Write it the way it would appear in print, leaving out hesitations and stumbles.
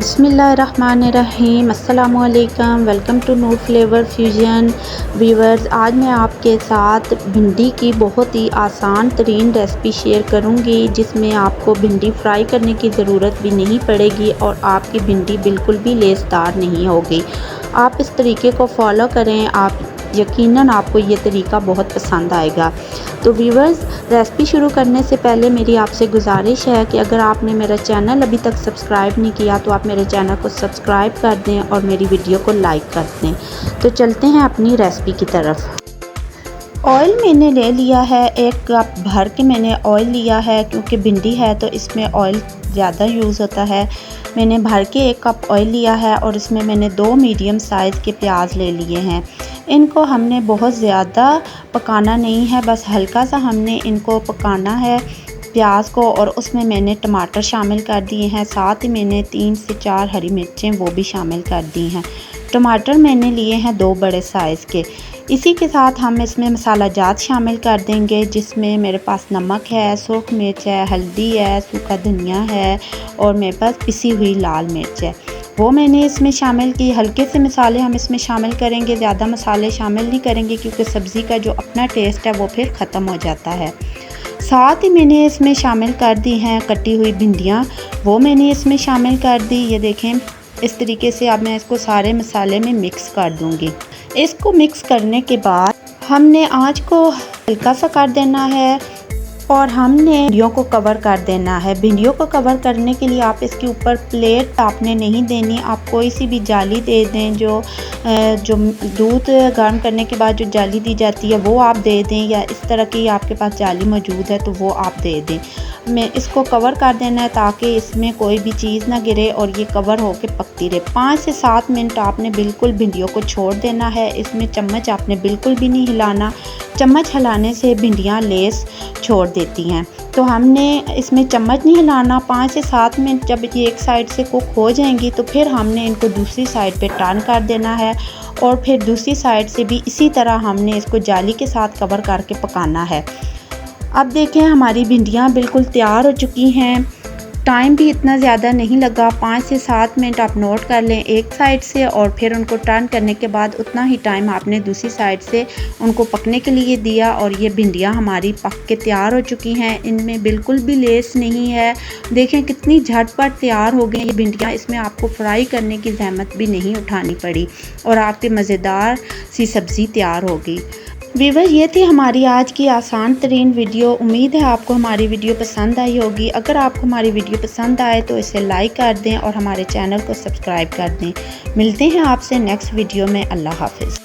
बिस्मिल्लाहिर्रहमानिर्रहीम अस्सलामुअलैकुम। Welcome to Noor flavour fusion viewers. आज मैं आपके साथ भिंडी की बहुत ही आसान तरीन रेसिपी शेयर करूंगी, जिसमें आपको भिंडी फ्राई करने की ज़रूरत भी नहीं पड़ेगी और आपकी भिंडी बिल्कुल भी लेसदार नहीं होगी। आप इस तरीके को फॉलो करें, आप यकीनन आपको ये तरीका बहुत पसंद आएगा। तो व्यूअर्स, रेसिपी शुरू करने से पहले मेरी आपसे गुजारिश है कि अगर आपने मेरा चैनल अभी तक सब्सक्राइब नहीं किया तो आप मेरे चैनल को सब्सक्राइब कर दें और मेरी वीडियो को लाइक कर दें। तो चलते हैं अपनी रेसिपी की तरफ। ऑयल मैंने ले लिया है, 1 कप भर के मैंने ऑयल लिया है, क्योंकि भिंडी है तो इसमें ऑयल ज़्यादा यूज़ होता है। मैंने भर के 1 कप ऑयल लिया है और इसमें मैंने 2 मीडियम साइज़ के प्याज ले लिए हैं। इनको हमने बहुत ज़्यादा पकाना नहीं है, बस हल्का सा हमने इनको पकाना है प्याज को। और उसमें मैंने टमाटर शामिल कर दिए हैं, साथ ही मैंने 3 से 4 हरी मिर्चें वो भी शामिल कर दी हैं। टमाटर मैंने लिए हैं 2 बड़े साइज़ के। इसी के साथ हम इसमें मसाला जात शामिल कर देंगे, जिसमें मेरे पास नमक है, सुर्ख मिर्च है, हल्दी है, सूखा धनिया है और मेरे पास पिसी हुई लाल मिर्च है, वो मैंने इसमें शामिल की। हल्के से मसाले हम इसमें शामिल करेंगे, ज़्यादा मसाले शामिल नहीं करेंगे, क्योंकि सब्ज़ी का जो अपना टेस्ट है वो फिर ख़त्म हो जाता है। साथ ही मैंने इसमें शामिल कर दी हैं कटी हुई भिंडियाँ, वो मैंने इसमें शामिल कर दी। ये देखें, इस तरीके से अब मैं इसको सारे मसाले में मिक्स कर दूंगी। इसको मिक्स करने के बाद हमने आंच को हल्का सा कर देना है और हमने भिंडियों को कवर कर देना है। भिंडियों को कवर करने के लिए आप इसके ऊपर प्लेट आपने नहीं देनी, आप कोई सी भी जाली दे दें, जो दूध गर्म करने के बाद जो जाली दी जाती है वो आप दे दें, या इस तरह की आपके पास जाली मौजूद है तो वो आप दे दें। मैं इसको कवर कर देना है ताकि इसमें कोई भी चीज़ ना गिरे और ये कवर होके पकती रहे। 5 से 7 मिनट आपने बिल्कुल भिंडियों को छोड़ देना है। इसमें चम्मच आपने बिल्कुल भी नहीं हिलाना, चम्मच हिलाने से भिंडियाँ लेस छोड़ देती हैं। तो हमने इसमें चम्मच नहीं हिलाना। 5 से 7 मिनट जब ये एक साइड से कुक हो जाएंगी तो फिर हमने इनको दूसरी साइड पे टर्न कर देना है और फिर दूसरी साइड से भी इसी तरह हमने इसको जाली के साथ कवर करके पकाना है। अब देखें, हमारी भिंडियाँ बिल्कुल तैयार हो चुकी हैं। टाइम भी इतना ज़्यादा नहीं लगा, 5 से 7 मिनट आप नोट कर लें एक साइड से, और फिर उनको टर्न करने के बाद उतना ही टाइम आपने दूसरी साइड से उनको पकने के लिए दिया। और ये भिंडियाँ हमारी पक के तैयार हो चुकी हैं, इनमें बिल्कुल भी लेस नहीं है। देखें कितनी झटपट तैयार हो गई ये भिंडियाँ, इसमें आपको फ्राई करने की ज़हमत भी नहीं उठानी पड़ी और आपकी मज़ेदार सी सब्ज़ी तैयार होगी। व्यूअर्स, ये थी हमारी आज की आसान तरीन वीडियो। उम्मीद है आपको हमारी वीडियो पसंद आई होगी। अगर आपको हमारी वीडियो पसंद आए तो इसे लाइक कर दें और हमारे चैनल को सब्सक्राइब कर दें। मिलते हैं आपसे नेक्स्ट वीडियो में। अल्लाह हाफ़िज़।